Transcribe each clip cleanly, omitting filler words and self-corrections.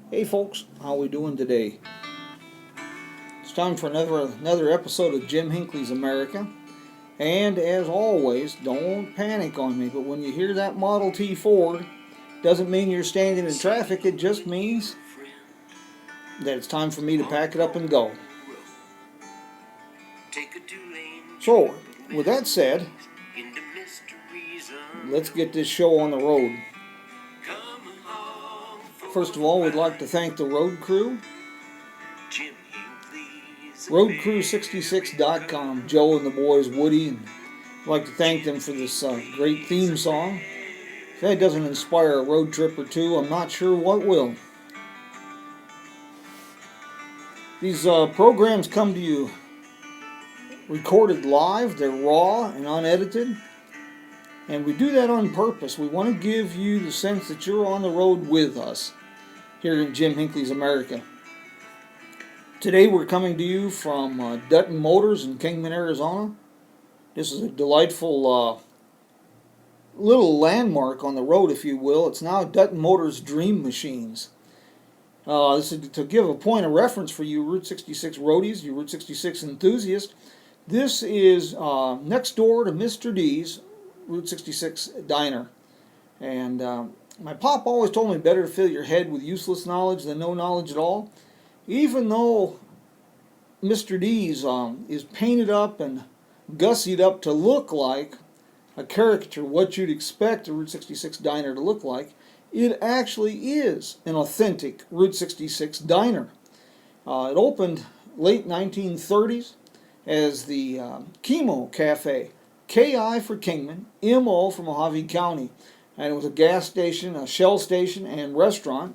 Hey folks, how we doing today? It's time for another episode of Jim Hinckley's America. And as always, don't panic on me, but when you hear that Model T Ford, doesn't mean you're standing in traffic, it just means that it's time for me to pack it up and go. So, with that said, let's get this show on the road. First of all, we'd like to thank the road crew. Roadcrew66.com, Joe and the boys, Woody, and I'd like to thank them for this great theme song. If that doesn't inspire a road trip or two, I'm not sure what will. These programs come to you recorded live, they're raw and unedited, and we do that on purpose. We want to give you the sense that you're on the road with us here in Jim Hinckley's America. Today we're coming to you from Dutton Motors in Kingman, Arizona. This is a delightful little landmark on the road, if you will. It's now Dutton Motors Dream Machines. This is to give a point of reference for you Route 66 roadies, you Route 66 enthusiasts. This is next door to Mr. D's Route 66 diner. And my pop always told me better to fill your head with useless knowledge than no knowledge at all. Even though Mr. D's is painted up and gussied up to look like a caricature, what you'd expect a Route 66 diner to look like, it actually is an authentic Route 66 diner. It opened late 1930s as the Chemo Cafe, K-I for Kingman, M-O for Mojave County. And it was a gas station, a Shell station, and restaurant.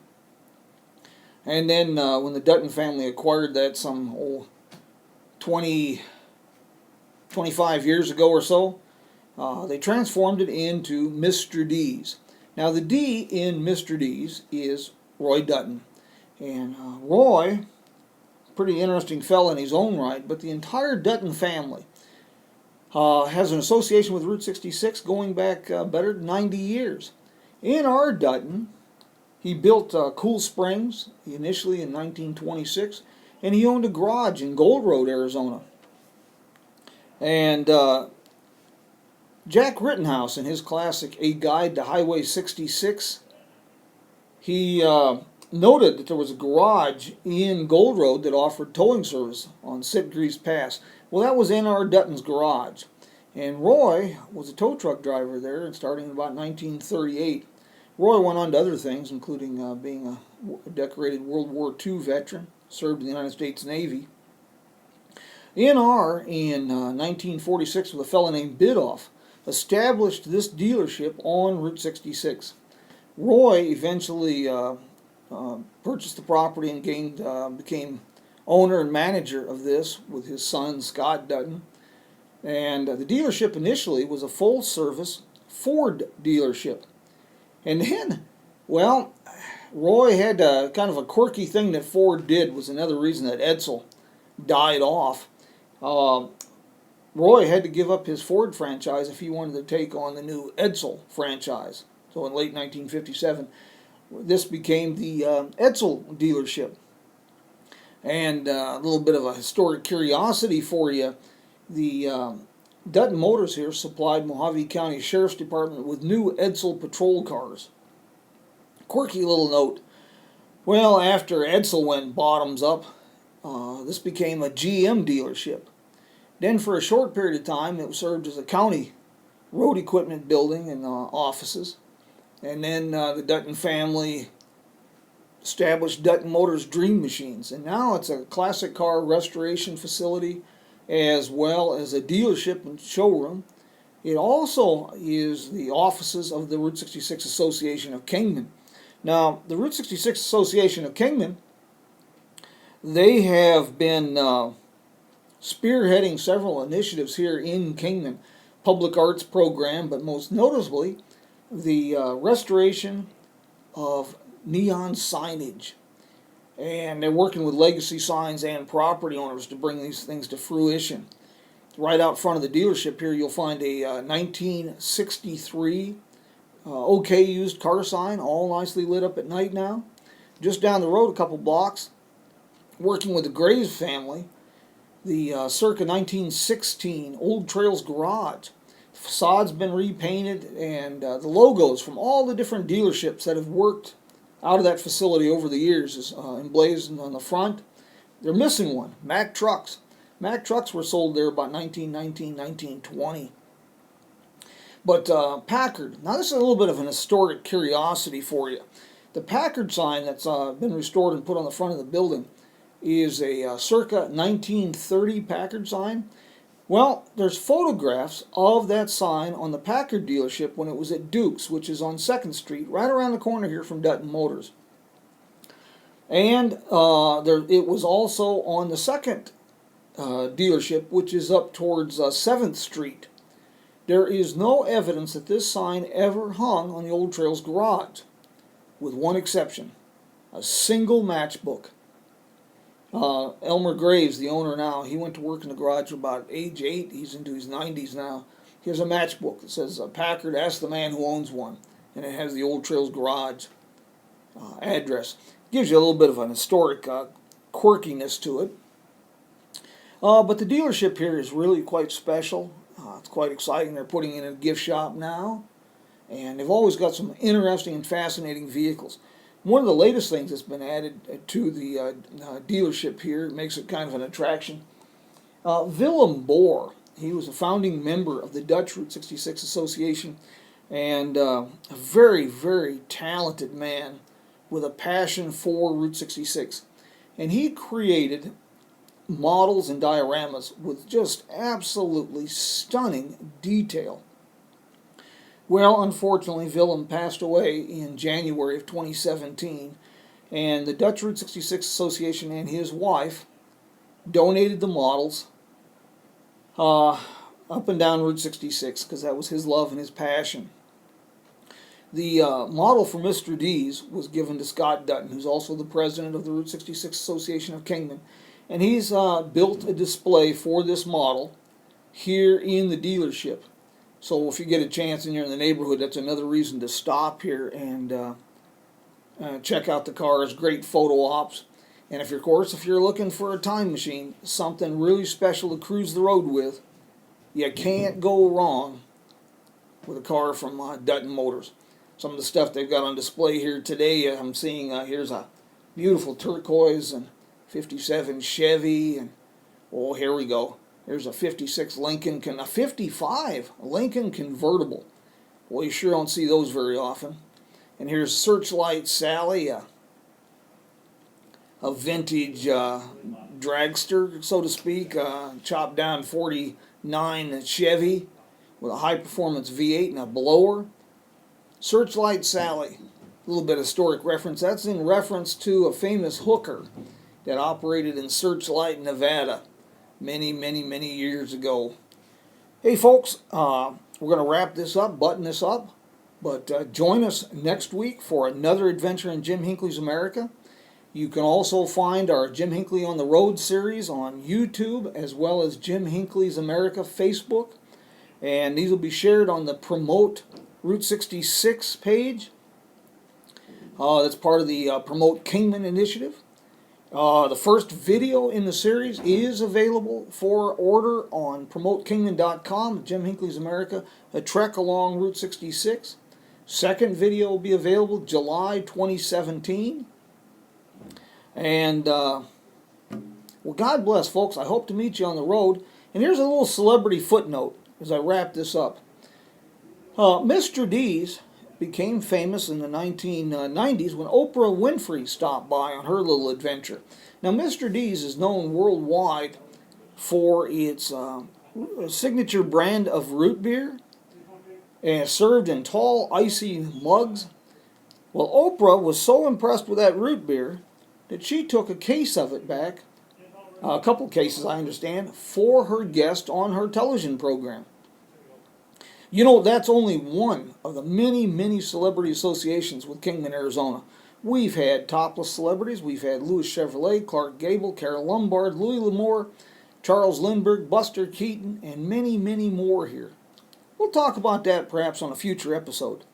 And then when the Dutton family acquired that some 25 years ago or so, they transformed it into Mr. D's. Now the D in Mr. D's is Roy Dutton. And Roy, pretty interesting fella in his own right, but the entire Dutton family has an association with Route 66 going back better than 90 years. In our Dutton, he built Cool Springs initially in 1926, and he owned a garage in Gold Road, Arizona. And Jack Rittenhouse, in his classic A Guide to Highway 66, he noted that there was a garage in Gold Road that offered towing service on Sitgreaves Pass. Well, that was N.R. Dutton's garage. And Roy was a tow truck driver there, and starting in about 1938. Roy went on to other things, including being a decorated World War II veteran, served in the United States Navy. N.R. in 1946 with a fellow named Bidoff established this dealership on Route 66. Roy eventually purchased the property and became owner and manager of this with his son Scott Dutton. And the dealership initially was a full-service Ford dealership. And then, well, Roy had kind of a quirky thing that Ford did, was another reason that Edsel died off. Roy had to give up his Ford franchise if he wanted to take on the new Edsel franchise. So in late 1957, this became the Edsel dealership. And a little bit of a historic curiosity for you, the Dutton Motors here supplied Mojave County Sheriff's Department with new Edsel patrol cars. Quirky little note. Well, after Edsel went bottoms up, this became a GM dealership. Then for a short period of time, it served as a county road equipment building and offices. And then the Dutton family established Dutton Motors Dream Machines. And now it's a classic car restoration facility as well as a dealership and showroom. It also is the offices of the Route 66 Association of Kingman. Now, the Route 66 Association of Kingman, they have been spearheading several initiatives here in Kingman. Public arts program, but most notably the restoration of neon signage. And they're working with legacy signs and property owners to bring these things to fruition. Right out front of the dealership here, you'll find a 1963 OK used car sign, all nicely lit up at night now. just down the road a couple blocks, working with the Graves family, the circa 1916 Old Trails Garage. The facade's been repainted, and the logos from all the different dealerships that have worked out of that facility over the years is emblazoned on the front. They're missing one, Mack Trucks. Mack Trucks were sold there about 1919, 1920. But Packard, now this is a little bit of an historic curiosity for you. The Packard sign that's been restored and put on the front of the building is a circa 1930 Packard sign. Well, there's photographs of that sign on the Packard dealership when it was at Duke's, which is on 2nd Street, right around the corner here from Dutton Motors. And it was also on the second dealership, which is up towards 7th Street. There is no evidence that this sign ever hung on the Old Trails Garage, with one exception, a single matchbook. Elmer Graves, the owner now, he went to work in the garage about age 8. He's into his 90s now. He has a matchbook that says, Packard, ask the man who owns one. And it has the Old Trails Garage address. Gives you a little bit of an historic quirkiness to it. But the dealership here is really quite special. It's quite exciting. They're putting in a gift shop now. And they've always got some interesting and fascinating vehicles. One of the latest things that's been added to the dealership here makes it kind of an attraction. Willem Bohr, he was a founding member of the Dutch Route 66 Association, and a very, very talented man with a passion for Route 66. And he created models and dioramas with just absolutely stunning detail. Well, unfortunately, Willem passed away in January of 2017, and the Dutch Route 66 Association and his wife donated the models up and down Route 66, because that was his love and his passion. The model for Mr. D's was given to Scott Dutton, who's also the president of the Route 66 Association of Kingman, and he's built a display for this model here in the dealership. So if you get a chance and you're in the neighborhood, that's another reason to stop here and check out the cars. Great photo ops. And if you're looking for a time machine, something really special to cruise the road with, you can't go wrong with a car from Dutton Motors. Some of the stuff they've got on display here today, I'm seeing here's a beautiful turquoise and 57 Chevy, and oh, here we go. Here's a 56 Lincoln, a 55 Lincoln convertible. Well, you sure don't see those very often. And here's Searchlight Sally, a vintage dragster, so to speak, chopped down 49 Chevy with a high-performance V8 and a blower. Searchlight Sally, a little bit of historic reference. That's in reference to a famous hooker that operated in Searchlight, Nevada, many, many, many years ago. Hey folks, we're going to wrap this up, button this up, but join us next week for another adventure in Jim Hinckley's America. You can also find our Jim Hinckley on the Road series on YouTube, as well as Jim Hinckley's America Facebook, and these will be shared on the Promote Route 66 page. That's part of the Promote Kingman initiative. The first video in the series is available for order on PromoteKingman.com, Jim Hinckley's America, a trek along Route 66. Second video will be available July 2017. And, well, God bless, folks. I hope to meet you on the road. And here's a little celebrity footnote as I wrap this up. Mr. D's became famous in the 1990s when Oprah Winfrey stopped by on her little adventure. Now, Mr. D's is known worldwide for its signature brand of root beer, and served in tall, icy mugs. Well, Oprah was so impressed with that root beer that she took a case of it back, a couple cases, I understand, for her guest on her television program. You know, that's only one of the many, many celebrity associations with Kingman, Arizona. We've had topless celebrities. We've had Louis Chevrolet, Clark Gable, Carol Lombard, Louis L'Amour, Charles Lindbergh, Buster Keaton, and many, many more here. We'll talk about that perhaps on a future episode.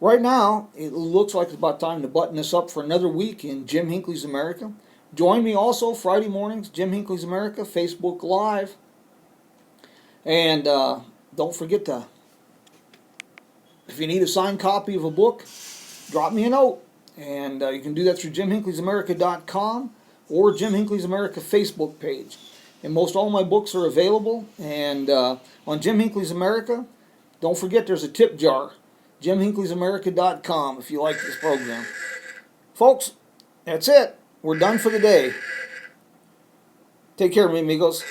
Right now, it looks like it's about time to button this up for another week in Jim Hinckley's America. Join me also Friday mornings, Jim Hinckley's America, Facebook Live. And don't forget to, if you need a signed copy of a book, drop me a note. And you can do that through JimHinckley'sAmerica.com or Jim Hinckley's America Facebook page. And most all my books are available. And on Jim Hinckley's America, don't forget there's a tip jar. JimHinckley'sAmerica.com if you like this program. Folks, that's it. We're done for the day. Take care, mi amigos.